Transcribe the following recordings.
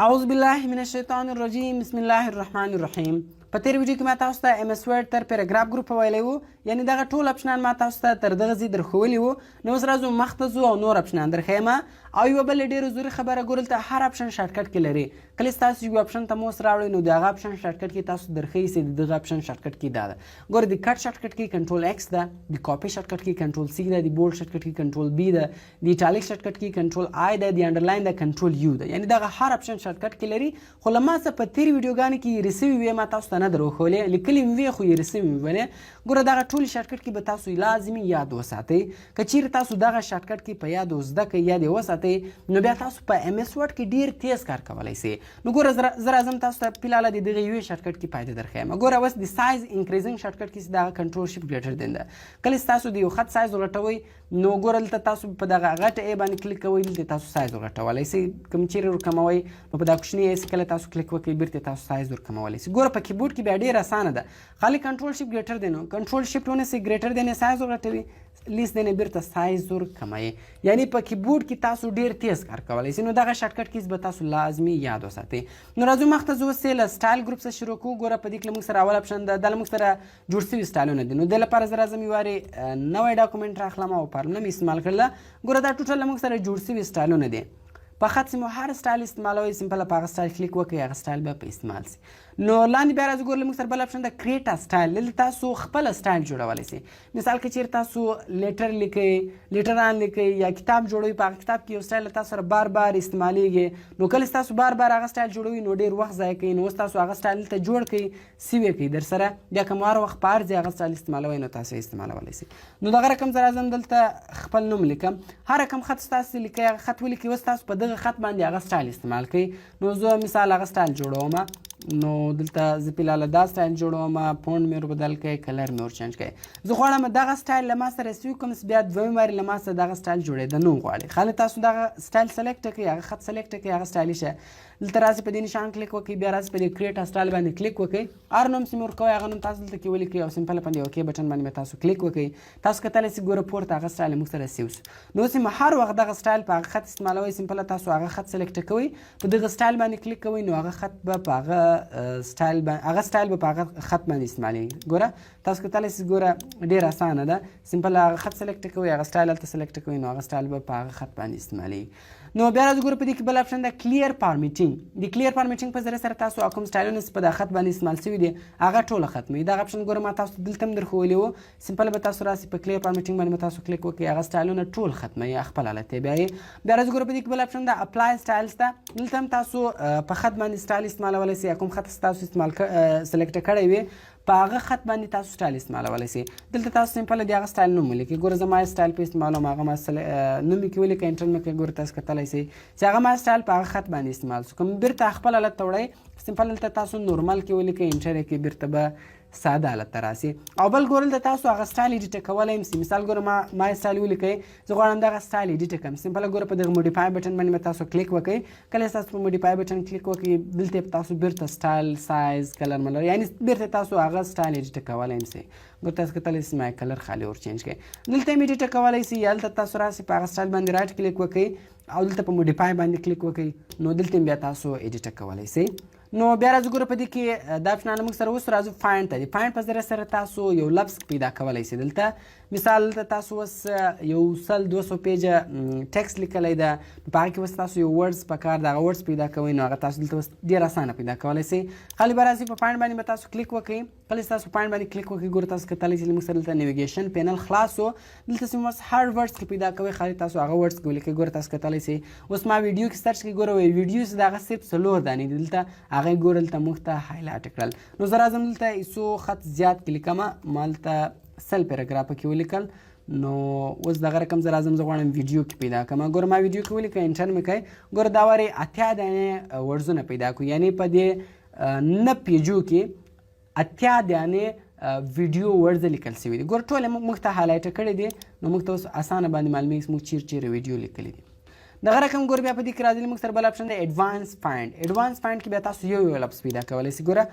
اعوذ بالله من الشیطان الرجیم بسم الله الرحمن الرحیم. په تیر ویډیو کې ما تاسو ته ایم اس ورډ تر پیراګراف ګروپ ویلی وو، یعنی دغه ټول اپشنان ما تاسو ته تر دغه ځای درښولي وو. نو اوس راځو مخته ځو او نور اپشنان درښیم. او یوه بله ډېره ضروري خبره، ګورل ته هر اپشن شارټکټ کې لري. کله چې تاسو یو اپشن ته موس راوړئ نو د هغه اپشن شارټکټ کې تاسو درښیي چې د دغه اپشن شارټکټ کې دا ده. ګوره د کټ شارټکټ کې کنټرول ایکس ده، د کاپي شارټکټ کې کنټرول سی ده، د بولډ شارټکټ کې کنټرول بی ده، د ایټالیک شارټکټ کې کنټرول آی ده، د انډرلاین ده کنټرول یو ده. یعنی دغه هر اپشن شارټکټ کې لري. خو له ما څخه په تیر ویډیوګانو کې رسوي وې ما تاسو ته نه درښولې، لیکلي مې وې خو یې رسوي مې ولې. ګوره دغه ټول شارټکټ کې به تاسو لازمي یاد وساتئ. که چیرې تاسو دغه شارټکټ کې په یاد زده کړئ، یاد یې وساتئ، نو بیا تاسو په ایم اس ورډ کې ډېر تیز کار کولی سئ. نو ګوره زه راځم تاسو ته فلحاله د دغه یوې شارټکټ کې فایده درښیم. ګوره اوس د سایز انکریزینګ شارټکټ کې دغه کنټرول شیفټ ګریټر دین ده. کله چې تاسو د یو خط سایز ولټوئ نو ګوره دلته تاسو په دغه غټه ای باندې کلیک کوئ، دلته تاسو سایز ورغټولی سئ. کوم چیرې ورکموئ نو په دا کوچني ای کله تاسو کلیک وکړئ بیرته تاسو سایز ورکمولی سئ. ګوره په کیبورډ کې بیا ډېر اسانه ده، خالي کنټرول شیفټ ګریټر دی نو کنټرول شیفټ ونیسئ، ګریټر دی سایز ورغټوي، لیست دی بیرته سایز ورکموي. یعنی په کیبورډ کې تاسو ډېر تیز کار کولی سئ. نو دغه شارټکټ کیز به تاسو لازمي یاد وساتئ. نو راځو مخته ځو اوس له سټایل ګروپ څخه شروع کوو. ګوره په دې کې له موږ سره اول اپشن ده، دا له موږ سره جوړ شوي سټایلونه دي. نو دې لپاره زه راځم یو وارې نوی ډاکومنټ راخلم او فارموله مې استعمال کړله. ګوره دا ټوټل له موږ سره جوړ شوي سټایلونه دي. په خط چې مو هر سټایل استعمالوئ سمپله په هغه سټایل کلیک وکړئ، هغه سټایل به په استعمال سي. نو لاندې بیا راځو ګوره له موږ سره بل اپشن ده کریټ ا سټایل. دلته تاسو خپله سټایل جوړولی سئ. مثال که چیرې تاسو لیټر لیکئ، لیټران لیکئ یا کتاب جوړوئ، په هغه کتاب کې یو سټایل تاسو سره بار بار استعمالیږي. نو کله چې تاسو بار بار هغه سټایل جوړوئ نو ډېر وخت ضایع کوي. نو اوس تاسو هغه سټایل دلته جوړ کړئ، سیوی کړئ در سره، بیا که مو هر وخت په هر ځای هغه سټایل استعمالوئ نو تاسو یې استعمالولی سئ. نو دغه رقم زه راځم دلته خپل نوم لیکم. هر رقم خط تاسو لیکئ هغه خط ولیکئ. اوس تاسو په دغه خط باندې هغه سټایل استعمال کړئ. نو زه مثال هغه سټایل جوړوم. نو دلته زه فلحاله دا سټایل جوړوم، فونټ مې وربدل کړئ، کلر مې ور چینج کړئ. زه غواړم دغه سټایل له ما سره سوي کوم بیا دویمې وارې له ما سره دغه سټایل جوړېده نه غواړئ. خالي تاسو دغه سټایل سلیکټ کړئ، هغه خط سلیکټ کړئ، هغه سټایلي شه. دلته راسئ په دې نشان کلیک وکړئ، بیا راسئ په دې کریټ سټایل باندې کلیک وکړئ. هر نوم چې مې ورکوئ هغه نوم تاسو دلته کې ولیکئ او سمپل باندې اوکې بټن باندې به تاسو کلیک وکړئ. تاسو کتلی سئ ګوره پورته هغه سټایل موږ سره سیو سو. نو اوس یې هر وخت دغه سټایل په هغه خط استعمالوئ، سمپله تاسو هغه خط سلیکټ کوئ، په دغه سټایل باندې کلیک کوئ، نو هغه خط به په هغه سټایل به په هغه خط باندې استعمالیږي. ګوره تاسو کتلی سئ ګوره ډېر اسانه ده، سمپل هغه خط سلیکټ کوئ، هغه سټایل هلته سلیکټ کوئ، نو هغه سټایل به په هغه خط باندې استعمالیږي. نو بیا راځو ګوره په دې کې بل اپشن ده کلیر فارمیټینګ. د کلیر فارمیټینګ په ذریعه سره تاسو کوم سټایلونه چې په دغه خط باندې استعمال شوي دي هغه ټوله ختموي. دغه اپشن ګوره ما تاسو دلته هم درښولی وو، سمپل به تاسو راسئ په کلیر فارمیټینګ باندې به تاسو کلیک وکړئ، هغه سټایلونه ټول ختموي خپل حالت یې. بیا راځو ګوره په دې کې بل اپشن ده اپلای سټایلز ته. دلته هم تاسو په خط باندې سټایل استعمالولی سئ، یا کوم خط تاسو استعمال سلیکټ کړی وي په هغه خط باندې تاسو سټایل استعمالولی سئ. دلته تاسو سمپل د هغه سټایل نوم ولیکئ. ګوره زه ما سټایل په استعمالوم، هغه ما نوم یې کې ولیکئ، انټر مې کړئ. ګوره تاسو کتلی سئ چې هغه ما سټایل په هغه خط باندې استعمال سو. کوم بیرته خپل حالت ته وړئ، سمپل دلته تاسو نورمال کې ولیکئ، انټر یې کړئ، بیرته به ساده حالت ته راسي. او بل ګوره دلته تاسو هغه سټایل ایډیټ کولی هم سئ. مثال ګوره ما سټایل ولیکئ، زه غواړم دغه سټایل ایډیټ کړم. سمپله ګوره په دغه موډیفای بټن باندې به تاسو کلیک وکړئ. کله چې تاسو په موډیفای بټن کلیک وکړئ دلته به تاسو بیرته سټایل، سایز، کلر ملر، یعنی بیرته تاسو هغه سټایل ایډیټ کولی هم سئ. ګوره تاسو کتلی سئ ما کلر خالي ور چینج کړئ. دلته هم ایډیټ کولی سئ، یا دلته تاسو راسئ په هغه سټایل باندې رایټ کلیک وکړئ او دلته په موډیفای باندې کلیک وکړئ، نو دلته هم بیا تاسو ایډیټ کولی سئ. نو بیا راځو ګوره په دې کې دا اپشنان موږ سره اوس راځو فایند ته. د فایند په ذریعه سره تاسو یو لفظ پیدا کولی سئ. دلته مثال دلته تاسو اوس یو 100-200 پیجه ټکسټ لیکلی ده، په هغه کې اوس تاسو یو ورډز پکار ده، هغه ورډز پیدا کوئ، نو هغه تاسو دلته اوس ډېر اسانه پیدا کولی سئ. خالي به راسئ په فایند باندې به تاسو کلیک وکړئ. کله چې تاسو فایند باندې کلیک وکړئ ګوره تاسو کتلی چې موږ سره دلته نیویګیشن پینل خلاص و. دلته چې اوس هر ورډز کې پیدا کوئ، خالي تاسو هغه ورډز کې ولیکئ. ګوره تاسو کتلی سئ اوس ما ویډیو کې سرچ کړئ، ګوره ویډیو چې د هغه صرف 4 دانې دي، دلته هغه ګوره دلته موږ ته هایلایټ کړل. نو زه راځم دلته څو خط زیات کلیکم، ما دلته سل پیراګرافه کې ولیکل. نو اوس دغه رقم زه راځم، زه غواړم ویډیو کې پیدا کړم. ګوره ما ویډیو کې ولیکئ، انټر مې کړئ. ګوره دا وارې 80 دانې ورډزونه پیدا کړو، یعنی په دې 9 پیجو کې 80 دانې ویډیو ورډز لیکل شوي دي. ګوره ټول موږ ته هایلایټ کړي دي، نو موږ ته اوس اسانه باندې معلومیږي موږ چیرې ویډیو لیکلی دي. دغه رقم ګوره بیا په دې کې راځي موږ سره بل اپشن دی ایډوانس فایند. ایډوانس فایند کې بیا تاسو یو لفظ پیدا کولی سئ. ګوره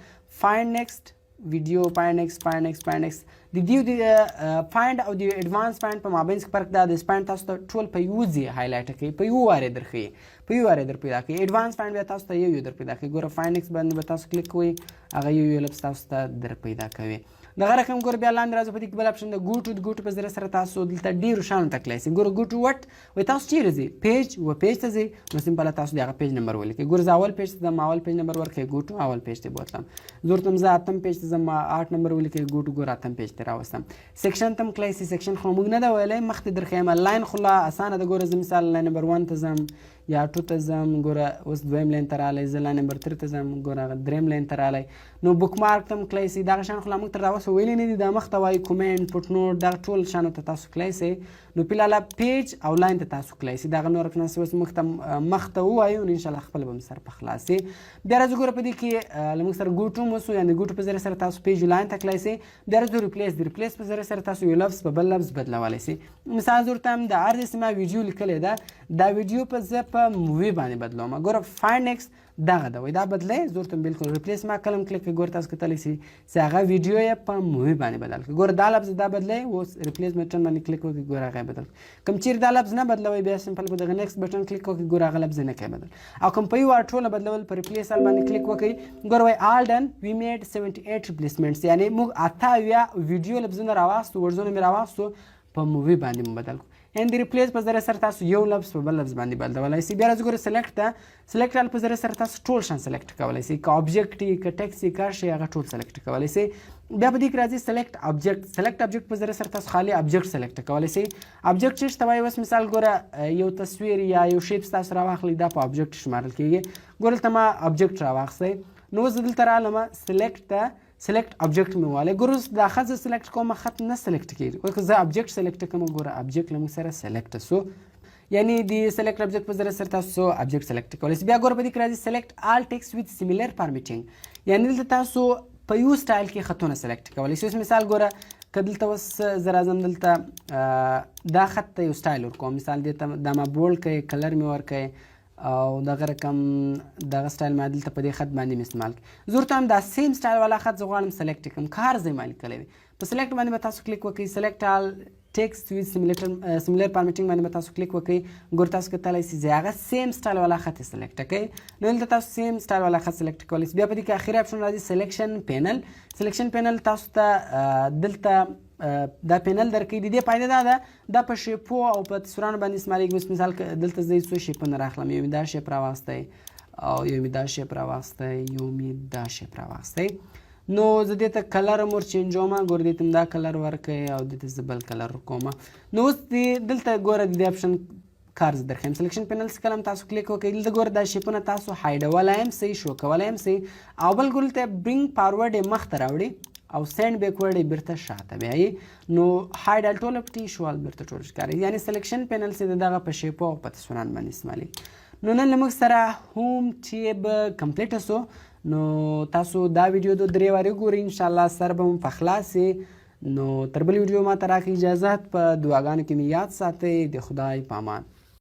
فایند نیکسټ ویډیو، فایند نیکسټ، فایند نیکسټ، فایند نیکسټ، د دې د فایند او د ایډوانس فایند په مابین کې فرق دا د فایند تاسو ته ټول په یو ځای هایلایټ کوي، په یو واره درښیي، په یو واره در پیدا کوي. ایډوانس فایند بیا تاسو ته یو در پیدا کوي. ګوره فایند ایکس باندې به تاسو کلیک کوئ، هغه یو لفظ تاسو ته در پیدا کوي. دغه رقم ګوره بیا لاندې راځو په دې کې بل اپشن د ګوټو د ګوټو په ذریعه سره تاسو دلته ډېرو شیانو ته تللی سئ. ګوره ګوټو وټ وایي تاسو چیرې ځئ، پیج و پیج ته ځئ، نو سمپله تاسو د هغه پیج نمبر ولیکئ. ګوره زه اول پیج ته ځم، اول پیج نمبر ورکړئ، ګوټو اول پیج ته بوتلم. زه ورته زه اتم پیج ته ځم، 8 نمبر ولیکئ، ګوټو ګوره اتم پیج ته راوستم. سیکشن ته هم تللی سئ، سیکشن خو موږ نه ده ویلی، مخکې درښیم. لاین خو لا اسانه ده. ګوره زه مثال لاین نمبر 1 ته ځم یا 2 ته ځم، ګوره اوس دویم لاین ته راغلی، زه لاین نمبر 3 ته ځم، ګوره دریم لاین ته راغلی. نو بک مارک ته هم تللی سئ. دغه شیان خو لا موږ تر دا اوسه ویلي نه دي. دا مخته وایي کومنټ، فوټ نوټ، دغه ټول شیانو ته تاسو تللی سئ. نو فلحاله پیج او لاین ته تاسو تللی سئ. دغه نور اپشنونه اوس موږ ته ووایو، نو انشاءالله خپله به مو سر په خلاص سي. بیا راځو ګوره په دې کې له موږ سره ګوټو هم وسو، یعنې ګوټو په ذریعه سره تاسو پیج لاین ته تللی سئ. بیا راځو ریپلیس، د ریپلیس په ذریعه سره تاسو یو لفظ په بل لفظ بدلولی سئ. مثال زه ورته هم د هر داسې ما ویډیو لیکلی ده، دا ویډیو په زه په مووي باندې بدلوم. ګوره فایند ایکس دغه ده، وایي دا بدلی، زه ورته بالکل ریپلیس ما کلم کلیک کړئ، ګوره تاسو کتلی سئ چې هغه ویډیو یې په مووي باندې بدل کړئ. ګوره دا لفظ دا بدلی، اوس ریپلیس بټن باندې کلیک وکړئ، ګوره هغه یې بدل کړئ. کوم چیرې دا لفظ نه بدلوئ، بیا سمپل په دغه نیکسټ بټن کلیک وکړئ، ګوره هغه لفظ یې نه کوي بدل. او کوم په یو وار ټوله بدلول، په ریپلیس آل باندې کلیک وکړئ، ګوره وایي آل ډن وی میډ 78 ریپلیسمنټس، یعنې موږ 78 ویډیو لفظونه راواخیستو، ورځونه مې راواخیستو، په مووي باندې مو بدل کړو. یعنې د ریپلیس په ذریعه سره تاسو یو لفظ په بل لفظ باندې بدلولی سئ. بیا راځو ګوره سلیکټ ته، سلیکټ آل په ذریعه سره تاسو ټول شیان سلیکټ کولی سئ، که آبجیکټ وي، که ټیکسټ وي، که هر شی هغه ټول سلیکټ کولی سئ. بیا په دې کې راځي سلیکټ آبجیکټ. سلیکټ آبجیکټ په ذریعه سره تاسو خالي آبجیکټ سلیکټ کولی سئ. آبجیکټ چې ته وایي اوس مثال ګوره یو تصویر یا یو شیپس تاسو راواخلئ، دا په آبجیکټ شمارل کېږي. ګوره دلته ما آبجیکټ راواخیستی، نو اوس دلته رالمه سلیکټ ته، سلیکټ آبجیکټ مې ووالی. ګوره اوس دا خط زه سلیکټ کوم، خط نه سلیکټ کېږي. اوس که زه آبجیکټ سلیکټ کوم، ګوره آبجیکټ له موږ سره سلیکټ سو، یعنې د سلیکټ آبجیکټ په ذریعه سره تاسو آبجیکټ سلیکټ کولی سئ. بیا ګوره په دې کې راځي سلیکټ آل ټیکسټ ویت سیمیلر فارمیټینګ، یعنې دلته تاسو په یو سټایل کې خطونه سلیکټ کولی سئ. اوس مثال ګوره که دلته اوس زه راځم دلته دا خط ته یو سټایل ورکوم، مثال دې ته دا ما بولډ کړئ، کلر مې ورکړئ، او دغه رقم دغه سټایل ما دلته په دې خط باندې مې استعمال کړي. زه ورته هم دا سیم سټایل والا خط زه غواړم سلیکټ کړم، که هر ځای ما لیکلی وي. په سلیکټ باندې به تاسو کلیک وکړئ، سلیکټ آل ټیکسټ ویت سیمیلر فارمیټینګ باندې به تاسو کلیک وکړئ. ګوره تاسو کتلی سئ چې هغه سیم سټایل والا خط یې سلیکټ کړئ، نو دلته تاسو سیم سټایل والا خط سلیکټ کولی سئ. بیا په دې کې اخري اپشن راځي سلیکشن پینل. سلیکشن پینل تاسو ته دلته دا پینل درکوي. د دې فایده دا ده، دا په شیپو او په تصویرانو باندې استعمالیږي. اوس مثال دلته زه څو شیپونه راخلم، یو مې دا شیپ راواخیستی، او یو مې دا شیپ راواخیستی، یو مې دا شیپ راواخیستی. نو زه دې ته کلر هم ور چینجوم، ګوره دې ته هم دا کلر ورکړئ، او دې ته زه بل کلر ورکوم. نو اوس دلته ګوره د دې اپشن کار زه درښیم. سلیکشن پینل چې کله هم تاسو کلیک وکړئ، دلته ګوره دا شیپونه تاسو هایډولی هم سئ، شو کولی هم سئ، او بل ګوره دلته برینګ فارورډ یې مخته راوړي، او سینډ بیکورډ یې بیرته شاته بیایي. نو هایډ آل ټول پټي، شو آل بیرته ټول ښکاري. یعنې سلیکشن پینل چې د دغه په شیپو او په تصویرانو باندې استعمالېږي. نو نن له موږ سره هوم ټیب کمپلیټه سو. نو تاسو دا ویډیو د 3 وارې وګورئ، انشاءالله سر به مو په خلاص سي. نو تر بلې ویډیو ما ته راکړئ اجازت، په دعاګانو کې مې یاد ساتئ. د خدای په امان.